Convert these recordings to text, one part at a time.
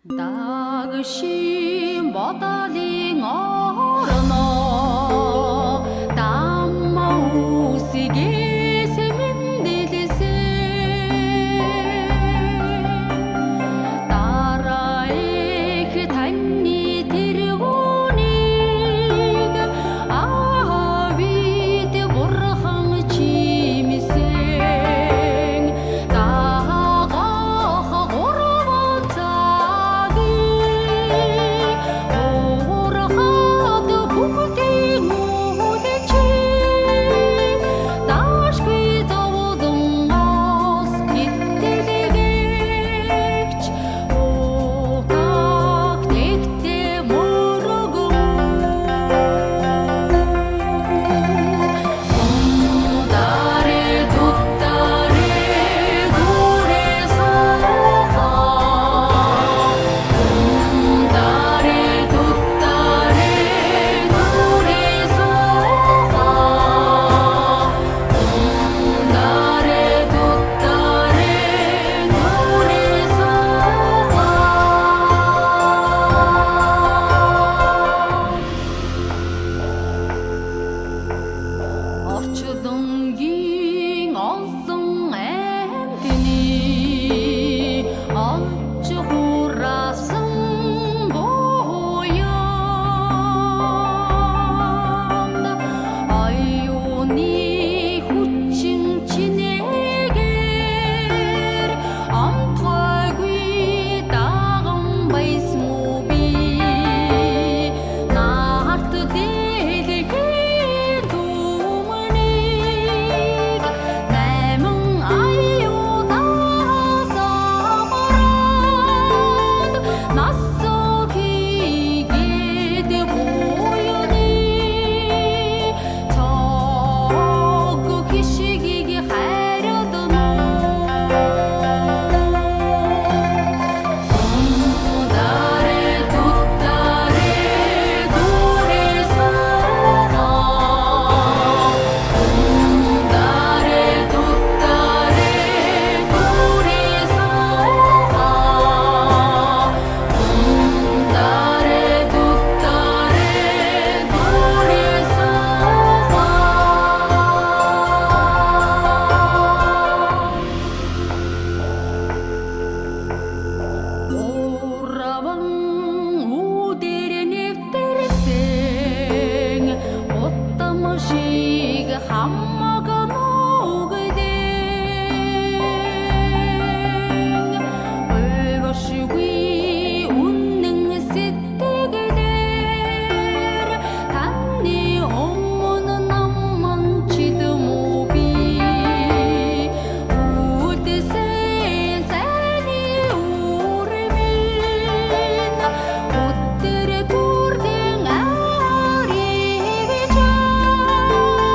Dagshim botaling orno damma usige semendilse тараих таны тэргүүнийг авид бурхан чимсэн дагаах гурван цагийг уурхад бүгдийг үлчи дашгүй зовдон ос гитэлэгч утаг тэгтээ мөрөгөө ундаре туттаре гүрэ саха ундаре туттаре гүрэ саха ундаре туттаре гүрэ саха орчдонгийн олон амьтны олж хураасан буянд аюуны хүчин чинээгээр амтгайгүй даган байсан мүү би нарт дэлхийн түмнийг найман аюунаас авраад насоо хийгээд буяны цог хишгийг хайрдано ундаре туттаре гүрэ саха ундаре туттаре гүрэ саха ундаре туттаре гүрэ саха ураван үдэр нэвтэрсэн утам шиг хамаг нүгдэн ойгошгүй үнэн сэтгэлээр таны өмнө наман чидмүү би үдсэн сайны үрмэн өдөр төрдөн ариг чад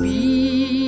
bil